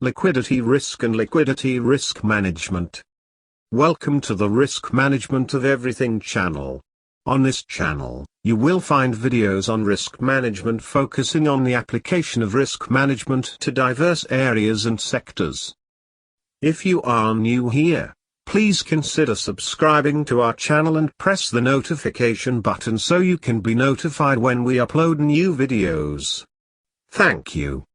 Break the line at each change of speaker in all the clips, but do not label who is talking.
liquidity risk and liquidity risk management. Welcome to the Risk Management of Everything channel. On this channel, you will find videos on risk management focusing on the application of risk management to diverse areas and sectors. If you are new here, please consider subscribing to our channel and press the notification button so you can be notified when we upload new videos. Thank you.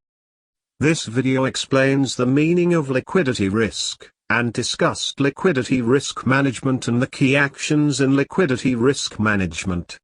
This video explains the meaning of liquidity risk, and discussed liquidity risk management and the key actions in liquidity risk management.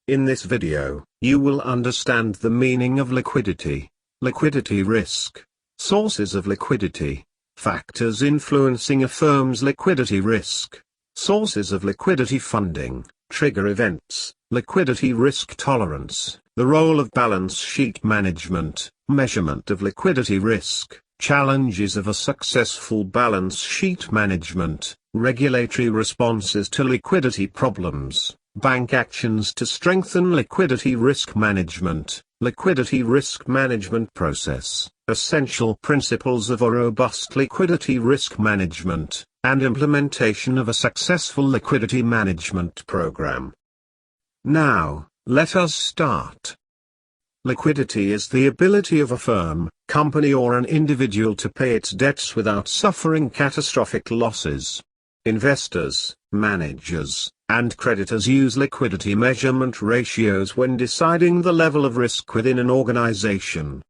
In this video, you will understand the meaning of liquidity, liquidity risk, sources of liquidity, factors influencing a firm's liquidity risk, sources of liquidity funding, trigger events, liquidity risk tolerance, the role of balance sheet management, measurement of liquidity risk, challenges of a successful balance sheet management, regulatory responses to liquidity problems, bank actions to strengthen liquidity risk management, liquidity risk management process, essential principles of a robust liquidity risk management, and implementation of a successful liquidity management program. Now, let us start. Liquidity is the ability of a firm, company or an individual to pay its debts without suffering catastrophic losses. Investors, managers, and creditors use liquidity measurement ratios when deciding the level of risk within an organization.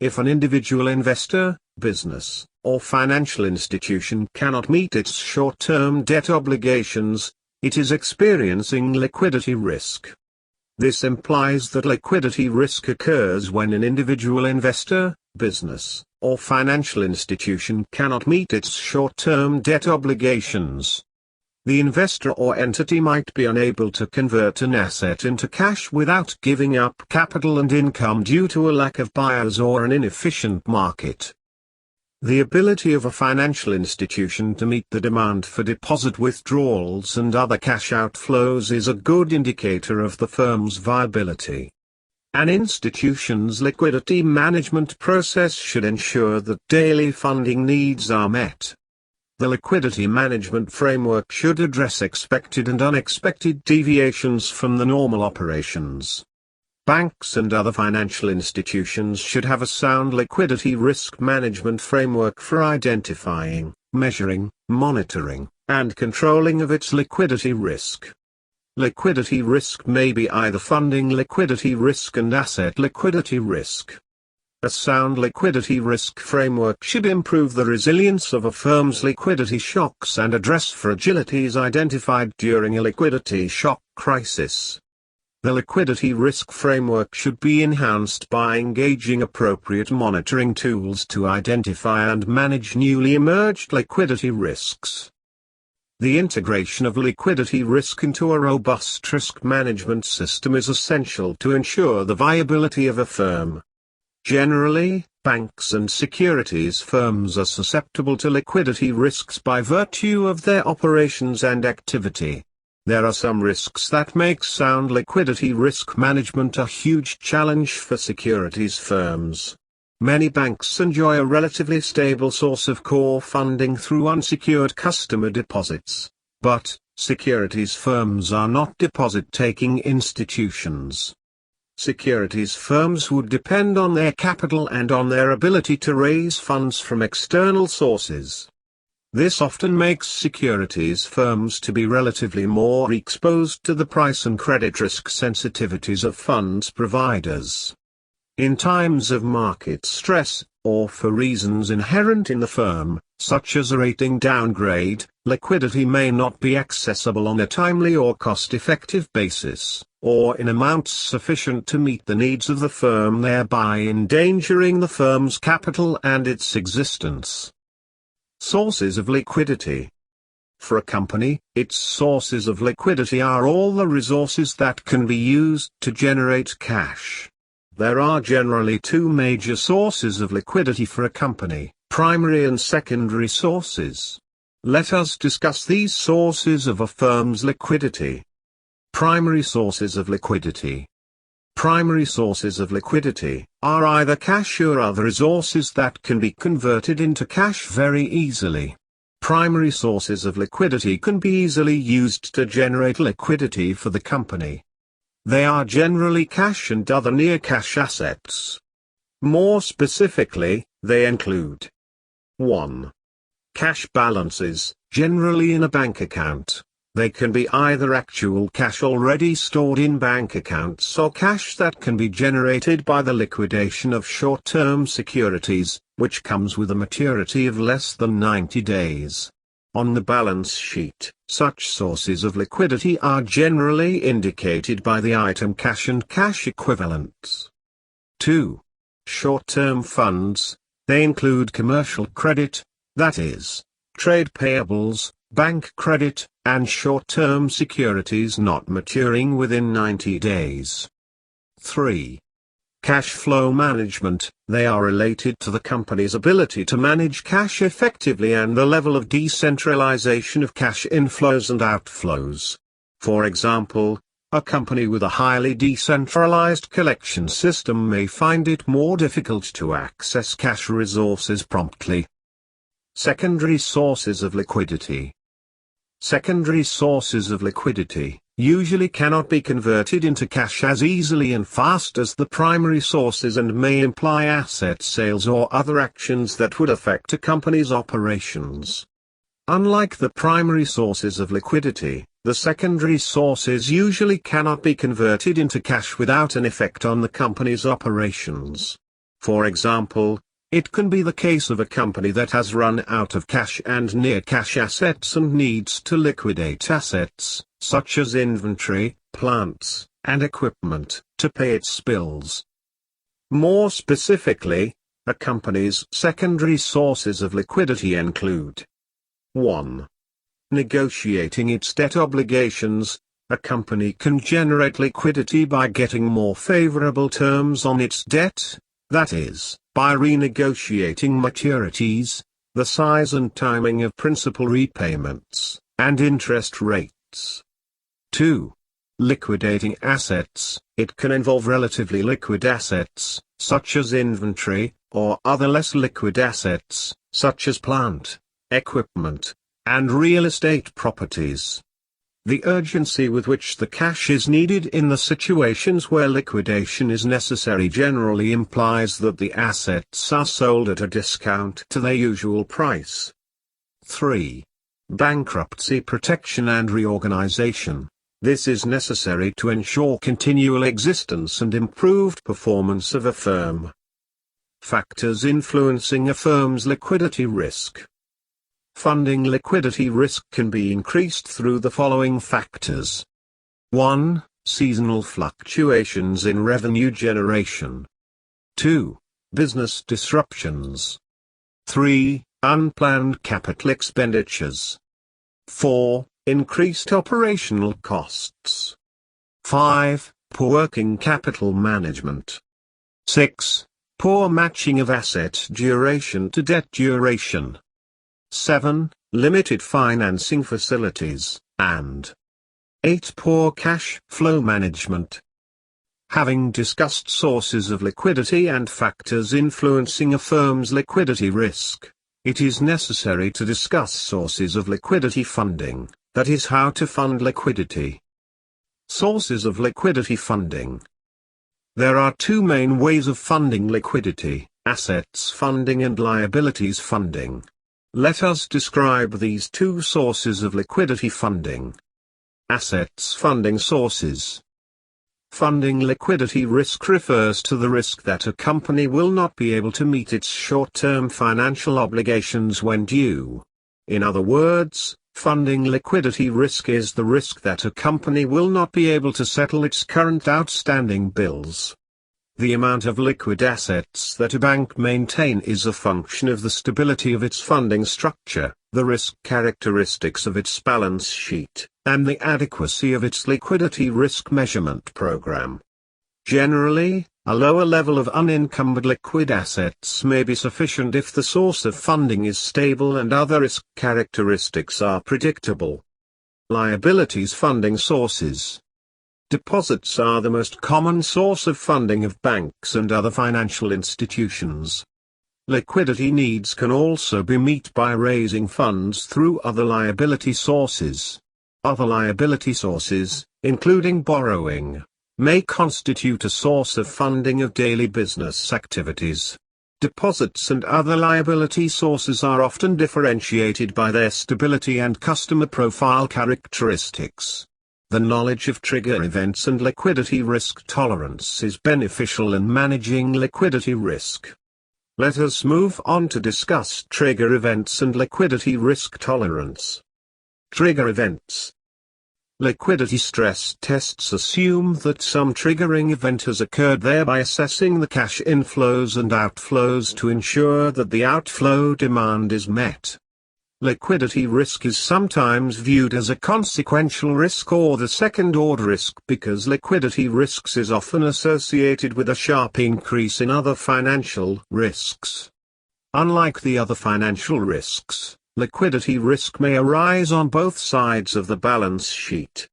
If an individual investor, business, or financial institution cannot meet its short-term debt obligations, it is experiencing liquidity risk. This implies that liquidity risk occurs when an individual investor, business, or financial institution cannot meet its short-term debt obligations. The investor or entity might be unable to convert an asset into cash without giving up capital and income due to a lack of buyers or an inefficient market. The ability of a financial institution to meet the demand for deposit withdrawals and other cash outflows is a good indicator of the firm's viability. An institution's liquidity management process should ensure that daily funding needs are met. The liquidity management framework should address expected and unexpected deviations from the normal operations. Banks and other financial institutions should have a sound liquidity risk management framework for identifying, measuring, monitoring, and controlling of its liquidity risk. Liquidity risk may be either funding liquidity risk and asset liquidity risk. A sound liquidity risk framework should improve the resilience of a firm's liquidity shocks and address fragilities identified during a liquidity shock crisis. The liquidity risk framework should be enhanced by engaging appropriate monitoring tools to identify and manage newly emerged liquidity risks. The integration of liquidity risk into a robust risk management system is essential to ensure the viability of a firm. Generally, banks and securities firms are susceptible to liquidity risks by virtue of their operations and activity. There are some risks that make sound liquidity risk management a huge challenge for securities firms. Many banks enjoy a relatively stable source of core funding through unsecured customer deposits, but securities firms are not deposit-taking institutions. Securities firms would depend on their capital and on their ability to raise funds from external sources. This often makes securities firms to be relatively more exposed to the price and credit risk sensitivities of funds providers. In times of market stress, or for reasons inherent in the firm, such as a rating downgrade, liquidity may not be accessible on a timely or cost-effective basis, or in amounts sufficient to meet the needs of the firm, thereby endangering the firm's capital and its existence. Sources of liquidity. For a company, its sources of liquidity are all the resources that can be used to generate cash. There are generally two major sources of liquidity for a company, primary and secondary sources. Let us discuss these sources of a firm's liquidity. Primary sources of liquidity. Primary sources of liquidity are either cash or other resources that can be converted into cash very easily. Primary sources of liquidity can be easily used to generate liquidity for the company. They are generally cash and other near-cash assets. More specifically, they include 1. Cash balances, generally in a bank account. They can be either actual cash already stored in bank accounts or cash that can be generated by the liquidation of short-term securities, which comes with a maturity of less than 90 days. On the balance sheet, such sources of liquidity are generally indicated by the item cash and cash equivalents. 2. Short-term funds. They include commercial credit, that is, trade payables, bank credit, and short-term securities not maturing within 90 days. 3. Cash flow management. They are related to the company's ability to manage cash effectively and the level of decentralization of cash inflows and outflows. For example, a company with a highly decentralized collection system may find it more difficult to access cash resources promptly. Secondary sources of liquidity. Secondary sources of liquidity usually cannot be converted into cash as easily and fast as the primary sources and may imply asset sales or other actions that would affect a company's operations. Unlike the primary sources of liquidity, the secondary sources usually cannot be converted into cash without an effect on the company's operations. For example, it can be the case of a company that has run out of cash and near-cash assets and needs to liquidate assets, such as inventory, plants, and equipment, to pay its bills. More specifically, a company's secondary sources of liquidity include 1. Negotiating its debt obligations. A company can generate liquidity by getting more favorable terms on its debt, that is, by renegotiating maturities, the size and timing of principal repayments, and interest rates. 2. Liquidating assets. It can involve relatively liquid assets, such as inventory, or other less liquid assets, such as plant, equipment, and real estate properties. The urgency with which the cash is needed in the situations where liquidation is necessary generally implies that the assets are sold at a discount to their usual price. 3. Bankruptcy protection and reorganization. This is necessary to ensure continual existence and improved performance of a firm. Factors influencing a firm's liquidity risk. Funding liquidity risk can be increased through the following factors. 1. Seasonal fluctuations in revenue generation. 2. Business disruptions. 3. Unplanned capital expenditures. 4. Increased operational costs. 5. Poor working capital management. 6. Poor matching of asset duration to debt duration. 7. Limited financing facilities, and 8. Poor cash flow management. Having discussed sources of liquidity and factors influencing a firm's liquidity risk, it is necessary to discuss sources of liquidity funding, that is how to fund liquidity. Sources of liquidity funding. There are two main ways of funding liquidity: assets funding and liabilities funding. Let us describe these two sources of liquidity funding. Assets funding sources. Funding liquidity risk refers to the risk that a company will not be able to meet its short-term financial obligations when due. In other words, funding liquidity risk is the risk that a company will not be able to settle its current outstanding bills. The amount of liquid assets that a bank maintain is a function of the stability of its funding structure, the risk characteristics of its balance sheet, and the adequacy of its liquidity risk measurement program. Generally, a lower level of unencumbered liquid assets may be sufficient if the source of funding is stable and other risk characteristics are predictable. Liabilities funding sources. Deposits are the most common source of funding of banks and other financial institutions. Liquidity needs can also be met by raising funds through other liability sources. Other liability sources, including borrowing, may constitute a source of funding of daily business activities. Deposits and other liability sources are often differentiated by their stability and customer profile characteristics. The knowledge of trigger events and liquidity risk tolerance is beneficial in managing liquidity risk. Let us move on to discuss trigger events and liquidity risk tolerance. Trigger events. Liquidity stress tests assume that some triggering event has occurred, thereby assessing the cash inflows and outflows to ensure that the outflow demand is met. Liquidity risk is sometimes viewed as a consequential risk or the second-order risk because liquidity risks is often associated with a sharp increase in other financial risks. Unlike the other financial risks, liquidity risk may arise on both sides of the balance sheet.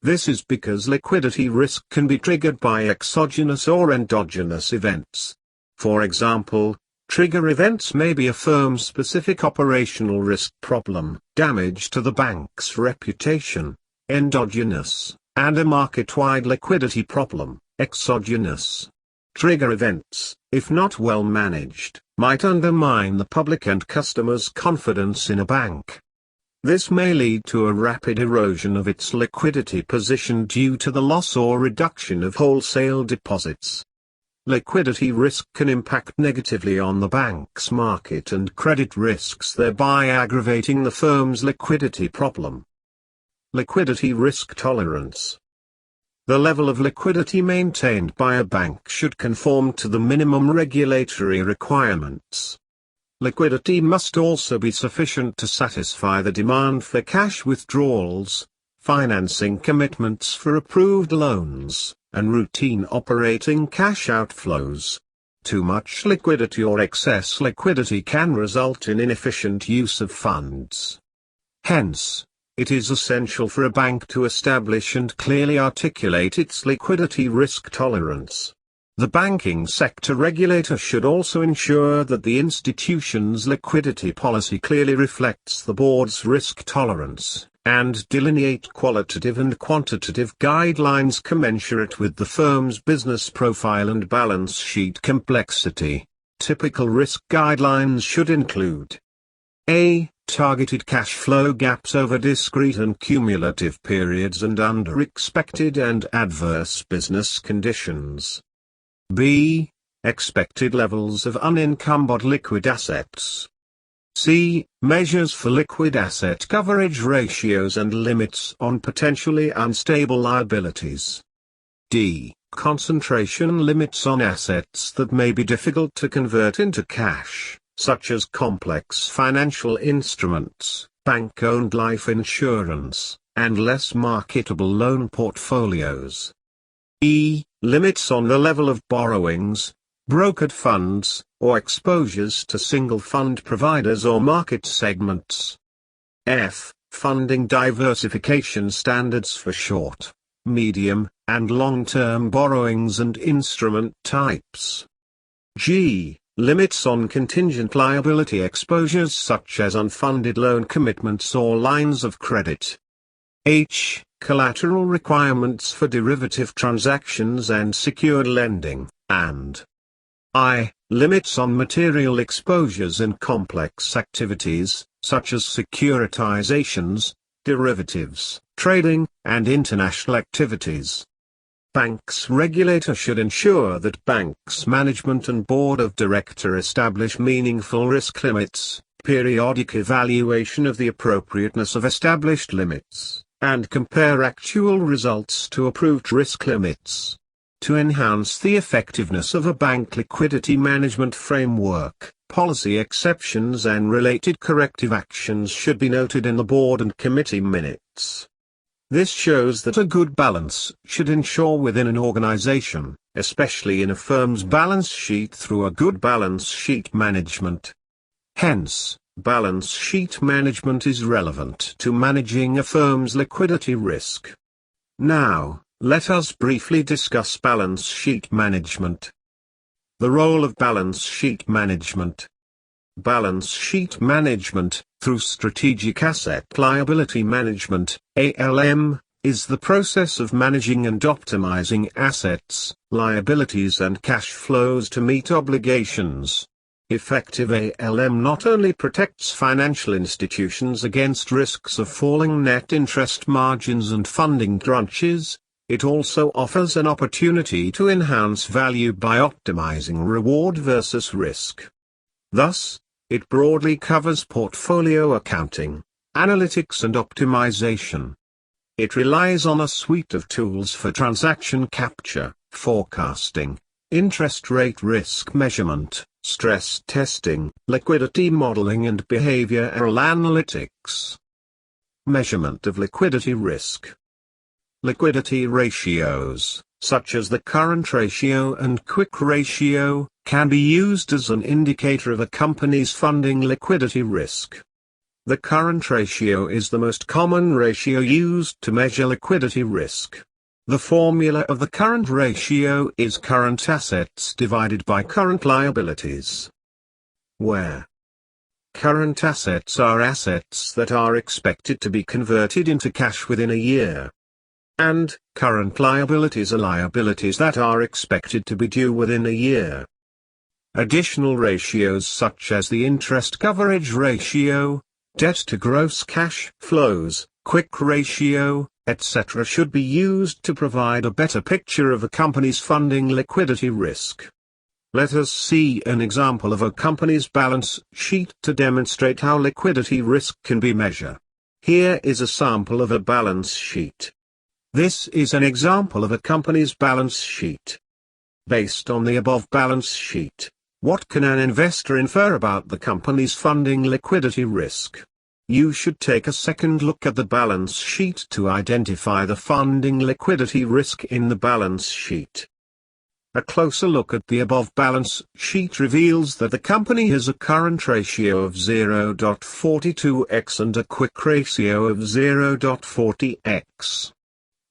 This is because liquidity risk can be triggered by exogenous or endogenous events. For example, trigger events may be a firm-specific operational risk problem, damage to the bank's reputation, endogenous, and a market-wide liquidity problem, exogenous. Trigger events, if not well managed, might undermine the public and customers' confidence in a bank. This may lead to a rapid erosion of its liquidity position due to the loss or reduction of wholesale deposits. Liquidity risk can impact negatively on the bank's market and credit risks, thereby aggravating the firm's liquidity problem. Liquidity risk tolerance. The level of liquidity maintained by a bank should conform to the minimum regulatory requirements. Liquidity must also be sufficient to satisfy the demand for cash withdrawals, financing commitments for approved loans, and routine operating cash outflows. Too much liquidity or excess liquidity can result in inefficient use of funds. Hence, it is essential for a bank to establish and clearly articulate its liquidity risk tolerance. The banking sector regulator should also ensure that the institution's liquidity policy clearly reflects the board's risk tolerance, and delineate qualitative and quantitative guidelines commensurate with the firm's business profile and balance sheet complexity. Typical risk guidelines should include: A. Targeted cash flow gaps over discrete and cumulative periods and under expected and adverse business conditions. B. Expected levels of unencumbered liquid assets. C. Measures for liquid asset coverage ratios and limits on potentially unstable liabilities. D. Concentration limits on assets that may be difficult to convert into cash, such as complex financial instruments, bank-owned life insurance, and less marketable loan portfolios. E. Limits on the level of borrowings, brokered funds, or exposures to single fund providers or market segments. F. Funding diversification standards for short, medium, and long-term borrowings and instrument types. G. Limits on contingent liability exposures such as unfunded loan commitments or lines of credit. H. Collateral requirements for derivative transactions and secured lending, and I. Limits on material exposures in complex activities, such as securitizations, derivatives, trading, and international activities. Banks regulator should ensure that banks management and board of director establish meaningful risk limits, periodic evaluation of the appropriateness of established limits, and compare actual results to approved risk limits. To enhance the effectiveness of a bank liquidity management framework, policy exceptions and related corrective actions should be noted in the board and committee minutes. This shows that a good balance should ensure within an organization, especially in a firm's balance sheet through a good balance sheet management. Hence, balance sheet management is relevant to managing a firm's liquidity risk. Now, Let us briefly discuss balance sheet management. The role of balance sheet management. Balance sheet management, through strategic asset liability management, ALM, is the process of managing and optimizing assets, liabilities and cash flows to meet obligations. Effective ALM not only protects financial institutions against risks of falling net interest margins and funding crunches, it also offers an opportunity to enhance value by optimizing reward versus risk. Thus, it broadly covers portfolio accounting, analytics and optimization. It relies on a suite of tools for transaction capture, forecasting, interest rate risk measurement, stress testing, liquidity modeling and behavioral analytics. Measurement of liquidity risk. Liquidity ratios, such as the current ratio and quick ratio, can be used as an indicator of a company's funding liquidity risk. The current ratio is the most common ratio used to measure liquidity risk. The formula of the current ratio is current assets divided by current liabilities, where current assets are assets that are expected to be converted into cash within a year, and current liabilities are liabilities that are expected to be due within a year. Additional ratios such as the interest coverage ratio, debt to gross cash flows, quick ratio, etc. should be used to provide a better picture of a company's funding liquidity risk. Let us see an example of a company's balance sheet to demonstrate how liquidity risk can be measured. Here is a sample of a balance sheet. This is an example of a company's balance sheet. Based on the above balance sheet, what can an investor infer about the company's funding liquidity risk? You should take a second look at the balance sheet to identify the funding liquidity risk in the balance sheet. A closer look at the above balance sheet reveals that the company has a current ratio of 0.42x and a quick ratio of 0.40x.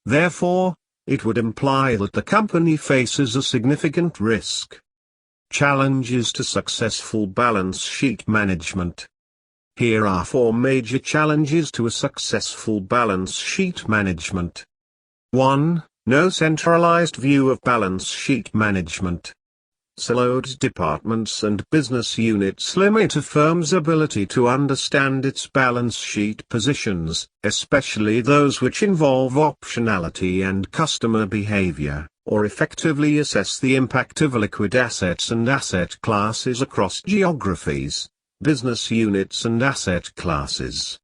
Therefore, it would imply that the company faces a significant risk. Challenges to successful balance sheet management. Here are 4 major challenges to a successful balance sheet management. 1. No centralized view of balance sheet management. Siloed departments and business units limit a firm's ability to understand its balance sheet positions, especially those which involve optionality and customer behavior, or effectively assess the impact of liquid assets and asset classes across geographies, business units and asset classes.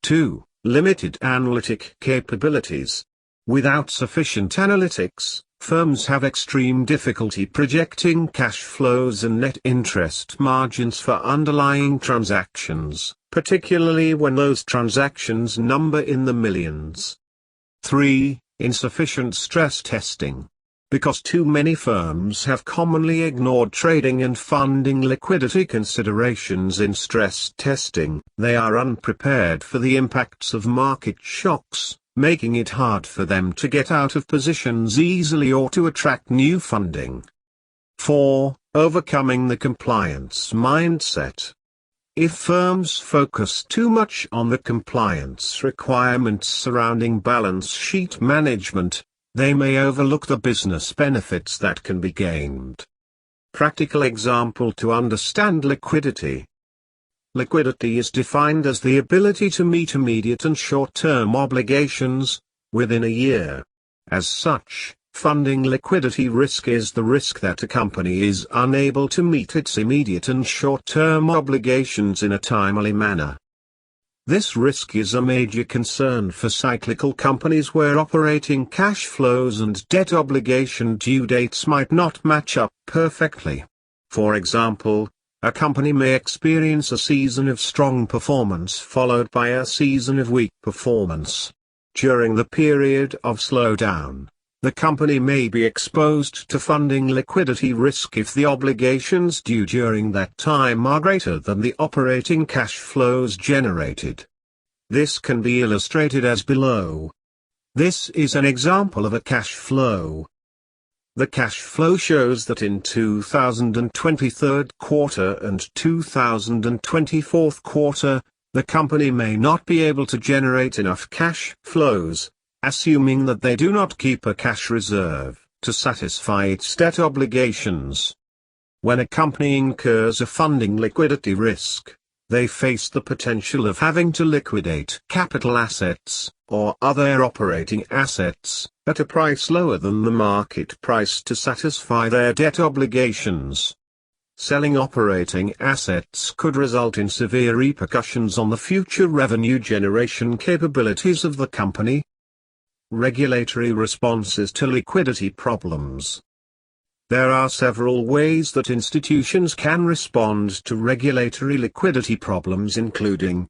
2. Limited analytic capabilities. Without sufficient analytics, firms have extreme difficulty projecting cash flows and net interest margins for underlying transactions, particularly when those transactions number in the millions. 3. Insufficient stress testing. Because too many firms have commonly ignored trading and funding liquidity considerations in stress testing, they are unprepared for the impacts of market shocks, making it hard for them to get out of positions easily or to attract new funding. 4. Overcoming the compliance mindset. If firms focus too much on the compliance requirements surrounding balance sheet management, they may overlook the business benefits that can be gained. Practical example to understand liquidity. Liquidity is defined as the ability to meet immediate and short-term obligations, within a year. As such, funding liquidity risk is the risk that a company is unable to meet its immediate and short-term obligations in a timely manner. This risk is a major concern for cyclical companies where operating cash flows and debt obligation due dates might not match up perfectly. For example, a company may experience a season of strong performance followed by a season of weak performance. During the period of slowdown, the company may be exposed to funding liquidity risk if the obligations due during that time are greater than the operating cash flows generated. This can be illustrated as below. This is an example of a cash flow. The cash flow shows that in 2020 third quarter and 2020 fourth quarter, the company may not be able to generate enough cash flows, assuming that they do not keep a cash reserve, to satisfy its debt obligations. When a company incurs a funding liquidity risk, they face the potential of having to liquidate capital assets, or other operating assets, at a price lower than the market price to satisfy their debt obligations. Selling operating assets could result in severe repercussions on the future revenue generation capabilities of the company. Regulatory responses to liquidity problems. There are several ways that institutions can respond to regulatory liquidity problems, including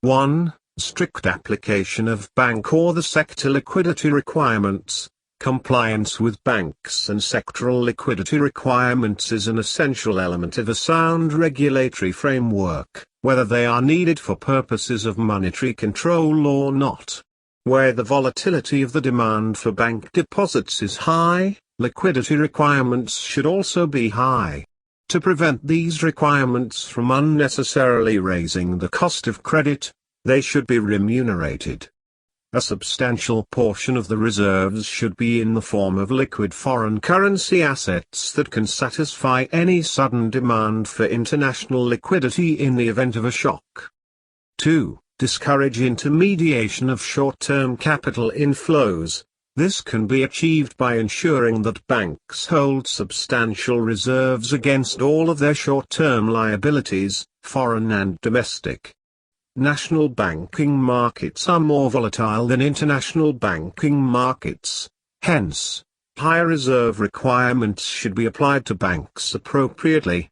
1. Strict application of bank or the sector liquidity requirements. Compliance with banks and sectoral liquidity requirements is an essential element of a sound regulatory framework, whether they are needed for purposes of monetary control or not. Where the volatility of the demand for bank deposits is high, liquidity requirements should also be high. To prevent these requirements from unnecessarily raising the cost of credit, they should be remunerated. A substantial portion of the reserves should be in the form of liquid foreign currency assets that can satisfy any sudden demand for international liquidity in the event of a shock. 2. Discourage intermediation of short-term capital inflows. This can be achieved by ensuring that banks hold substantial reserves against all of their short-term liabilities, foreign and domestic. National banking markets are more volatile than international banking markets, hence, higher reserve requirements should be applied to banks appropriately.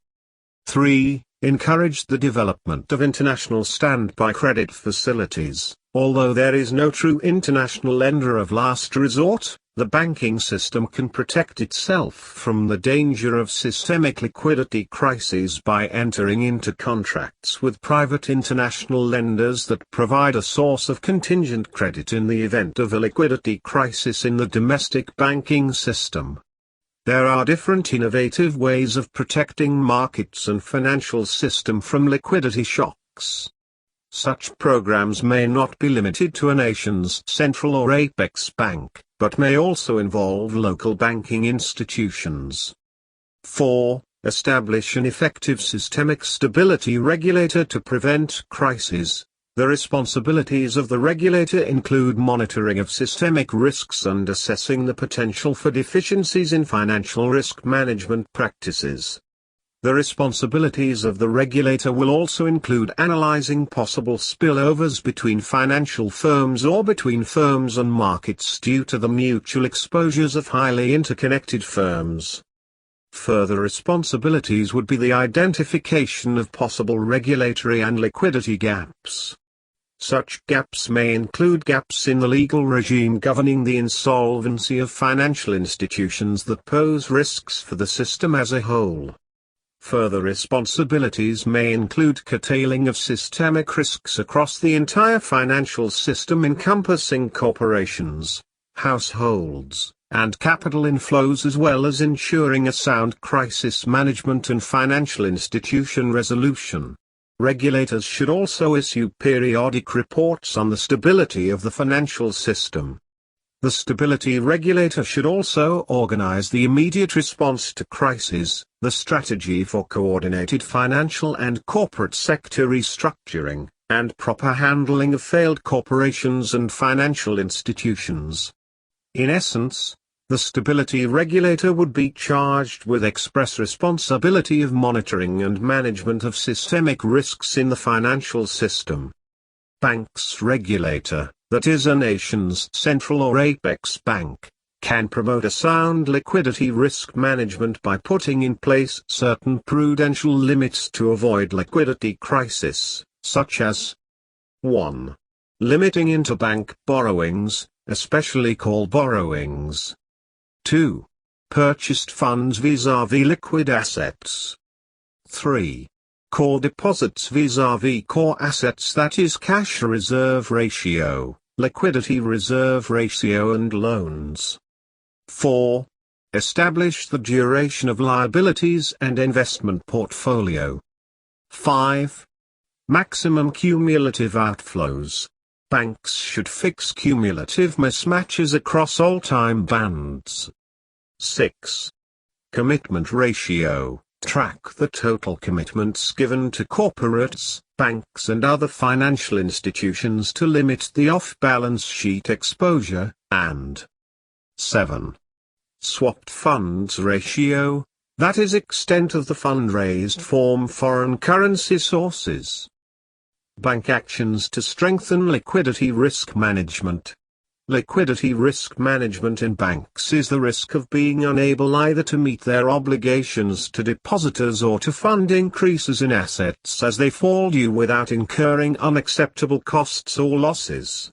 3. Encourage the development of international standby credit facilities. Although there is no true international lender of last resort, the banking system can protect itself from the danger of systemic liquidity crises by entering into contracts with private international lenders that provide a source of contingent credit in the event of a liquidity crisis in the domestic banking system. There are different innovative ways of protecting markets and financial system from liquidity shocks. Such programs may not be limited to a nation's central or apex bank, but may also involve local banking institutions. 4. Establish an effective systemic stability regulator to prevent crises. The responsibilities of the regulator include monitoring of systemic risks and assessing the potential for deficiencies in financial risk management practices. The responsibilities of the regulator will also include analyzing possible spillovers between financial firms or between firms and markets due to the mutual exposures of highly interconnected firms. Further responsibilities would be the identification of possible regulatory and liquidity gaps. Such gaps may include gaps in the legal regime governing the insolvency of financial institutions that pose risks for the system as a whole. Further responsibilities may include curtailing of systemic risks across the entire financial system encompassing corporations, households, and capital inflows, as well as ensuring a sound crisis management and financial institution resolution. Regulators should also issue periodic reports on the stability of the financial system. The stability regulator should also organize the immediate response to crises, the strategy for coordinated financial and corporate sector restructuring, and proper handling of failed corporations and financial institutions. In essence, the stability regulator would be charged with express responsibility of monitoring and management of systemic risks in the financial system. Banks regulator, that is a nation's central or apex bank, can promote a sound liquidity risk management by putting in place certain prudential limits to avoid liquidity crisis, such as 1. Limiting interbank borrowings, especially call borrowings. 2. Purchased funds vis-à-vis liquid assets. 3. Core deposits vis-à-vis core assets, that is cash reserve ratio, Liquidity reserve ratio and loans. 4. Establish the duration of liabilities and investment portfolio. 5. Maximum cumulative outflows. Banks should fix cumulative mismatches across all time bands. 6. Commitment ratio. Track the total commitments given to corporates, banks and other financial institutions to limit the off-balance sheet exposure, and 7. Swapped funds ratio, that is extent of the fund raised from foreign currency sources. Bank actions to strengthen liquidity risk management. Liquidity risk management in banks is the risk of being unable either to meet their obligations to depositors or to fund increases in assets as they fall due without incurring unacceptable costs or losses.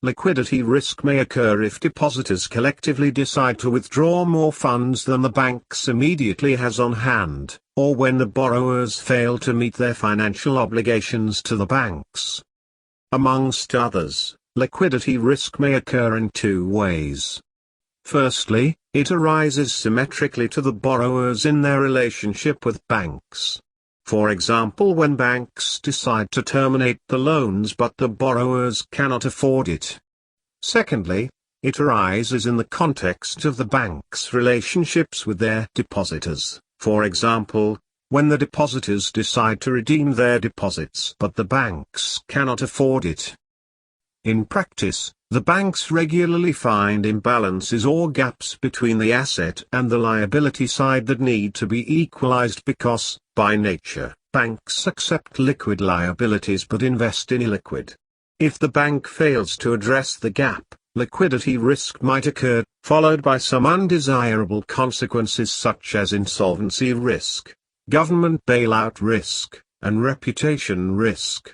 Liquidity risk may occur if depositors collectively decide to withdraw more funds than the banks immediately has on hand, or when the borrowers fail to meet their financial obligations to the banks. Amongst others, liquidity risk may occur in two ways. Firstly, it arises symmetrically to the borrowers in their relationship with banks. For example, when banks decide to terminate the loans but the borrowers cannot afford it. Secondly, it arises in the context of the bank's relationships with their depositors. For example, when the depositors decide to redeem their deposits but the banks cannot afford it. In practice, the banks regularly find imbalances or gaps between the asset and the liability side that need to be equalized because, by nature, banks accept liquid liabilities but invest in illiquid. If the bank fails to address the gap, liquidity risk might occur, followed by some undesirable consequences such as insolvency risk, government bailout risk, and reputation risk.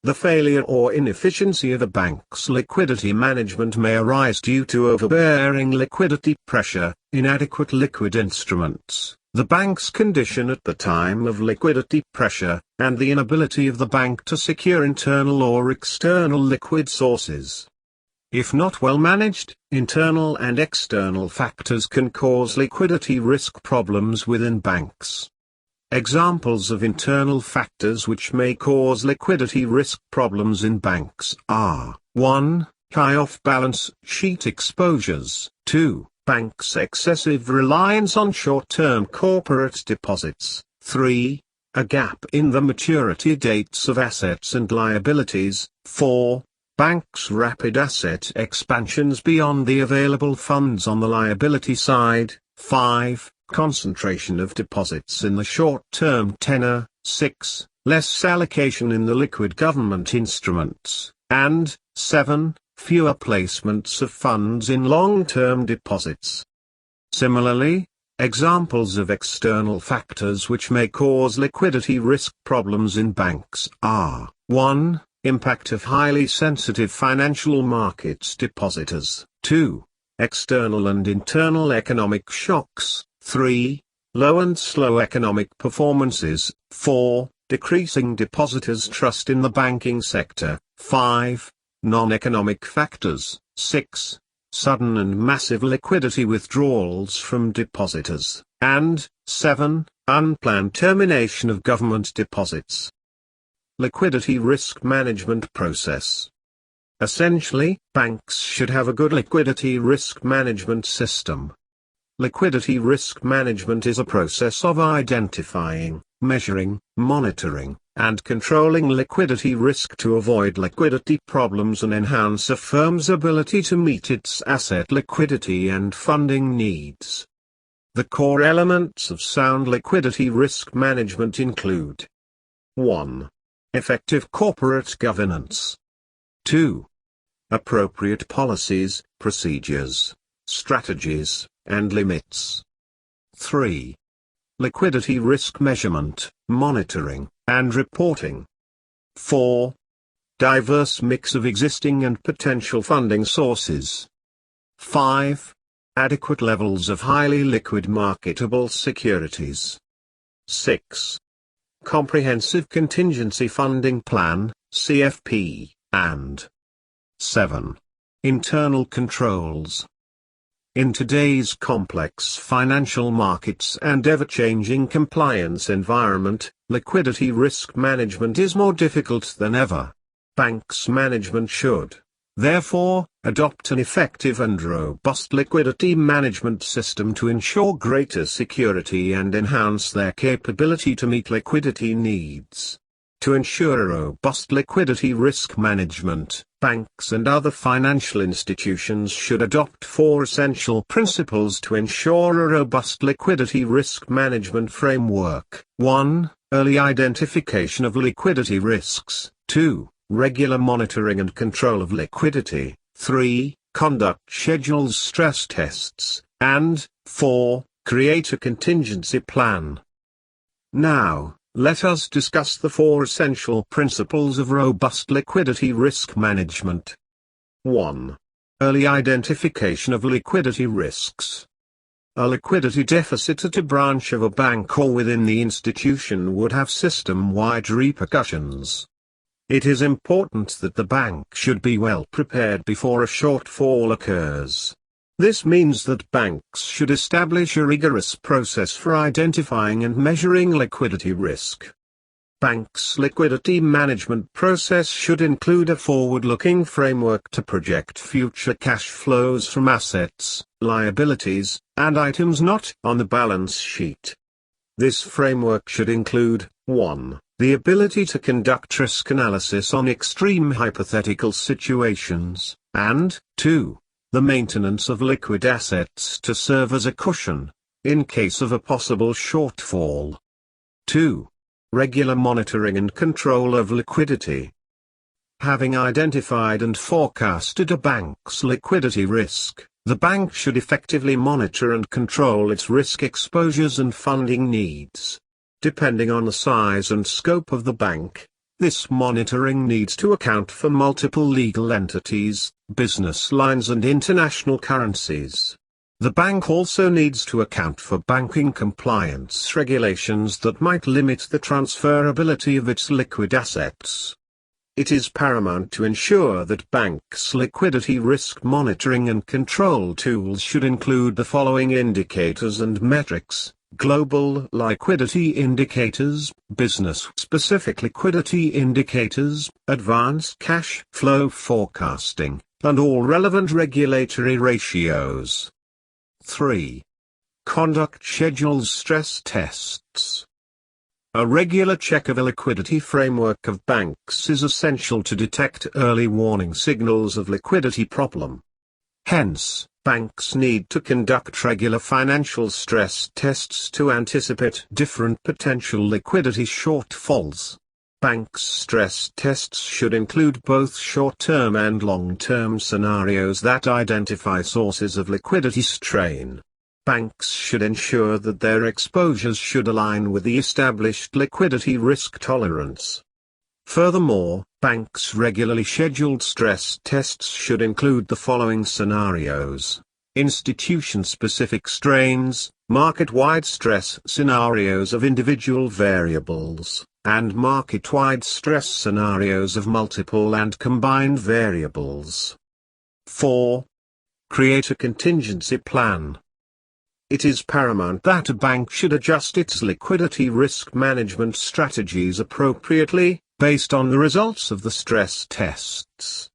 The failure or inefficiency of a bank's liquidity management may arise due to overbearing liquidity pressure, inadequate liquid instruments, the bank's condition at the time of liquidity pressure, and the inability of the bank to secure internal or external liquid sources. If not well managed, internal and external factors can cause liquidity risk problems within banks. Examples of internal factors which may cause liquidity risk problems in banks are 1. High off-balance sheet exposures, 2. Banks' excessive reliance on short-term corporate deposits, 3. A gap in the maturity dates of assets and liabilities, 4. Banks' rapid asset expansions beyond the available funds on the liability side, 5. Concentration of deposits in the short-term tenor, 6. Less allocation in the liquid government instruments, and 7. Fewer placements of funds in long-term deposits. Similarly, examples of external factors which may cause liquidity risk problems in banks are 1. Impact of highly sensitive financial markets depositors, 2. External and internal economic shocks, 3. Low and slow economic performances, 4. Decreasing depositors' trust in the banking sector, 5. Non-economic factors, 6. Sudden and massive liquidity withdrawals from depositors, and 7. Unplanned termination of government deposits. Liquidity risk management process. Essentially, banks should have a good liquidity risk management system. Liquidity risk management is a process of identifying, measuring, monitoring, and controlling liquidity risk to avoid liquidity problems and enhance a firm's ability to meet its asset liquidity and funding needs. The core elements of sound liquidity risk management include 1. Effective corporate governance. 2. Appropriate policies, procedures, strategies, and limits. 3. Liquidity risk measurement, monitoring, and reporting. 4. Diverse mix of existing and potential funding sources. 5. Adequate levels of highly liquid marketable securities. 6. Comprehensive contingency funding plan, CFP, and 7. Internal controls. In today's complex financial markets and ever-changing compliance environment, liquidity risk management is more difficult than ever. Banks' management should, therefore, adopt an effective and robust liquidity management system to ensure greater security and enhance their capability to meet liquidity needs. To ensure a robust liquidity risk management, banks and other financial institutions should adopt 4 essential principles to ensure a robust liquidity risk management framework. 1. Early identification of liquidity risks. 2. Regular monitoring and control of liquidity. 3. Conduct schedules, stress tests. And 4. Create a contingency plan. Now, let us discuss the 4 essential principles of robust liquidity risk management. 1. Early identification of liquidity risks. A liquidity deficit at a branch of a bank or within the institution would have system-wide repercussions. It is important that the bank should be well prepared before a shortfall occurs. This means that banks should establish a rigorous process for identifying and measuring liquidity risk. Banks' liquidity management process should include a forward-looking framework to project future cash flows from assets, liabilities, and items not on the balance sheet. This framework should include 1. The ability to conduct risk analysis on extreme hypothetical situations, and 2. The maintenance of liquid assets to serve as a cushion, in case of a possible shortfall. 2. Regular monitoring and control of liquidity. Having identified and forecasted a bank's liquidity risk, the bank should effectively monitor and control its risk exposures and funding needs. Depending on the size and scope of the bank, this monitoring needs to account for multiple legal entities, business lines and international currencies. The bank also needs to account for banking compliance regulations that might limit the transferability of its liquid assets. It is paramount to ensure that banks' liquidity risk monitoring and control tools should include the following indicators and metrics: global liquidity indicators, business-specific liquidity indicators, advanced cash flow forecasting, and all relevant regulatory ratios. 3. Conduct schedules, stress tests. A regular check of a liquidity framework of banks is essential to detect early warning signals of liquidity problem. Hence, banks need to conduct regular financial stress tests to anticipate different potential liquidity shortfalls. Banks' stress tests should include both short-term and long-term scenarios that identify sources of liquidity strain. Banks should ensure that their exposures should align with the established liquidity risk tolerance. Furthermore, banks' regularly scheduled stress tests should include the following scenarios: institution-specific strains, market-wide stress scenarios of individual variables, and market-wide stress scenarios of multiple and combined variables. 4. Create a contingency plan. It is paramount that a bank should adjust its liquidity risk management strategies appropriately, based on the results of the stress tests.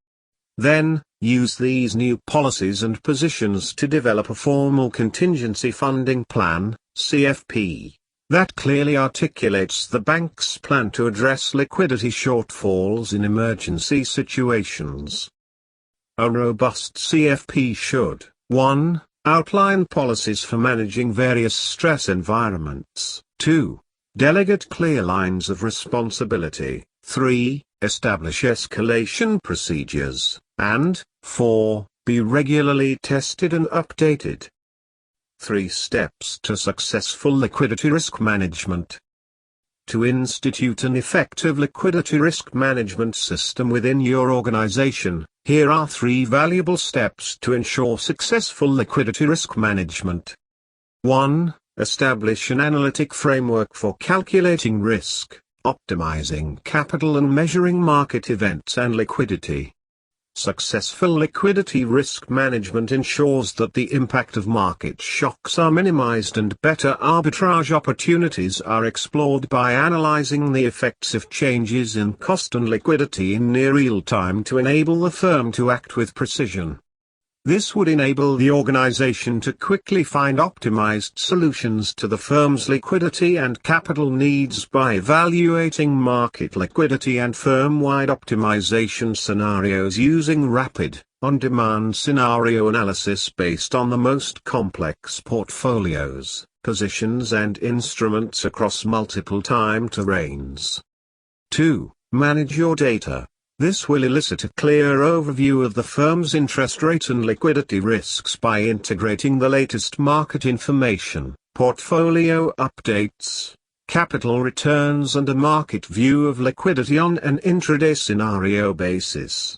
Then, use these new policies and positions to develop a formal contingency funding plan, CFP, that clearly articulates the bank's plan to address liquidity shortfalls in emergency situations. A robust CFP should, 1. Outline policies for managing various stress environments. 2. Delegate clear lines of responsibility. 3. Establish escalation procedures. And 4. Be regularly tested and updated. 3 steps to successful liquidity risk management. To institute an effective liquidity risk management system within your organization, here are 3 valuable steps to ensure successful liquidity risk management. 1. Establish an analytic framework for calculating risk, optimizing capital and measuring market events and liquidity. Successful liquidity risk management ensures that the impact of market shocks are minimized and better arbitrage opportunities are explored by analyzing the effects of changes in cost and liquidity in near real time to enable the firm to act with precision. This would enable the organization to quickly find optimized solutions to the firm's liquidity and capital needs by evaluating market liquidity and firm-wide optimization scenarios using rapid, on-demand scenario analysis based on the most complex portfolios, positions and instruments across multiple time terrains. 2. Manage your data. This will elicit a clear overview of the firm's interest rate and liquidity risks by integrating the latest market information, portfolio updates, capital returns and a market view of liquidity on an intraday scenario basis.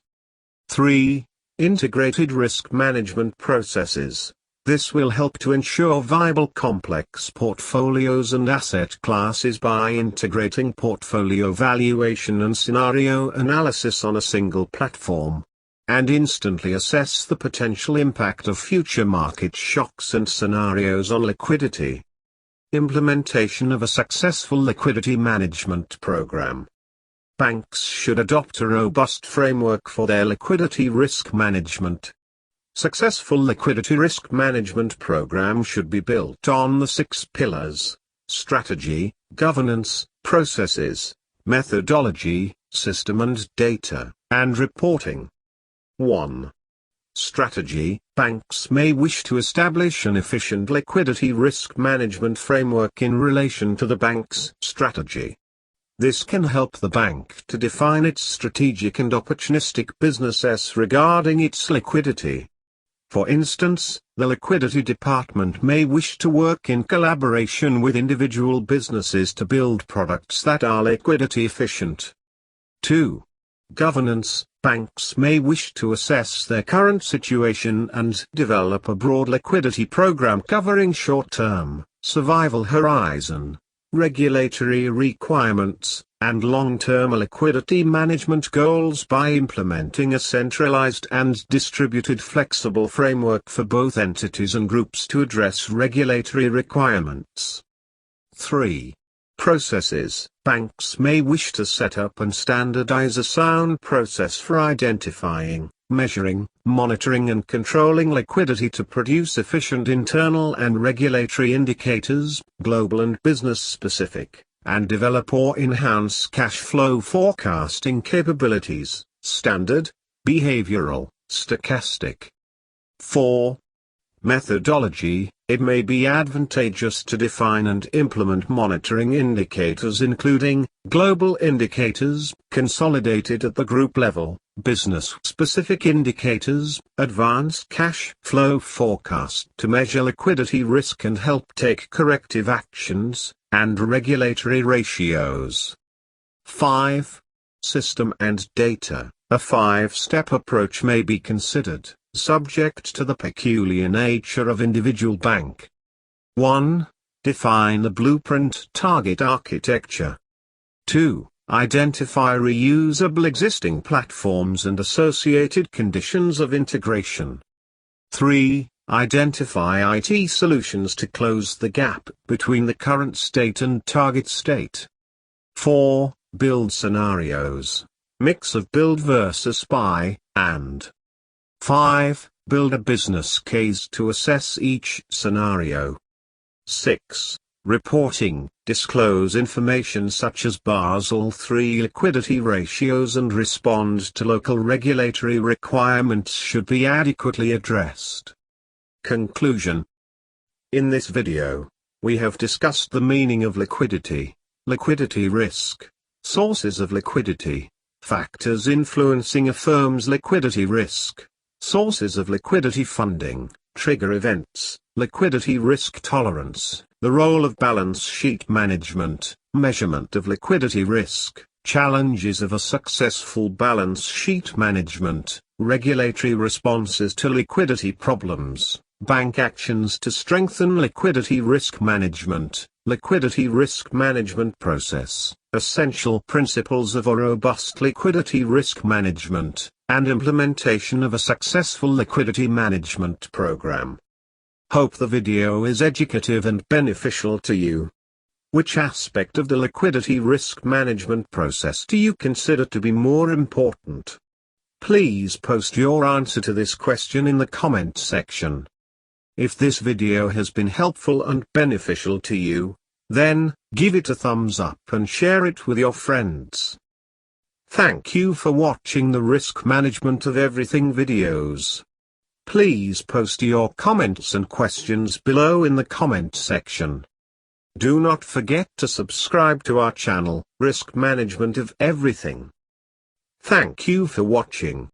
3. Integrated risk management processes. This will help to ensure viable complex portfolios and asset classes by integrating portfolio valuation and scenario analysis on a single platform, and instantly assess the potential impact of future market shocks and scenarios on liquidity. Implementation of a successful liquidity management program. Banks should adopt a robust framework for their liquidity risk management. Successful liquidity risk management program should be built on the 6 pillars: strategy, governance, processes, methodology, system and data, and reporting. 1. Strategy. Banks may wish to establish an efficient liquidity risk management framework in relation to the bank's strategy. This can help the bank to define its strategic and opportunistic businesses regarding its liquidity. For instance, the liquidity department may wish to work in collaboration with individual businesses to build products that are liquidity efficient. 2. Governance. Banks may wish to assess their current situation and develop a broad liquidity program covering short-term, survival horizon, regulatory requirements, and long-term liquidity management goals by implementing a centralized and distributed flexible framework for both entities and groups to address regulatory requirements. 3. Processes. Banks may wish to set up and standardize a sound process for identifying, measuring, monitoring and controlling liquidity to produce efficient internal and regulatory indicators, global and business-specific, and develop or enhance cash flow forecasting capabilities, standard, behavioral, stochastic. 4. Methodology. It may be advantageous to define and implement monitoring indicators including global indicators, consolidated at the group level, business-specific indicators, advanced cash flow forecast to measure liquidity risk and help take corrective actions, and regulatory ratios. 5. System and data. A 5-step approach may be considered, subject to the peculiar nature of individual bank. 1. Define the blueprint target architecture. 2. Identify reusable existing platforms and associated conditions of integration. 3. Identify IT solutions to close the gap between the current state and target state. 4. Build scenarios. Mix of build versus buy, and 5. Build a business case to assess each scenario. 6. Reporting. Disclose information such as Basel III liquidity ratios and respond to local regulatory requirements should be adequately addressed. Conclusion. In this video, we have discussed the meaning of liquidity, liquidity risk, sources of liquidity, factors influencing a firm's liquidity risk, sources of liquidity funding, trigger events, liquidity risk tolerance, the role of balance sheet management, measurement of liquidity risk, challenges of a successful balance sheet management, regulatory responses to liquidity problems, bank actions to strengthen liquidity risk management process, essential principles of a robust liquidity risk management, and implementation of a successful liquidity management program. Hope the video is educative and beneficial to you. Which aspect of the liquidity risk management process do you consider to be more important? Please post your answer to this question in the comment section. If this video has been helpful and beneficial to you, then give it a thumbs up and share it with your friends. Thank you for watching the Risk Management of Everything videos. Please post your comments and questions below in the comment section. Do not forget to subscribe to our channel, Risk Management of Everything. Thank you for watching.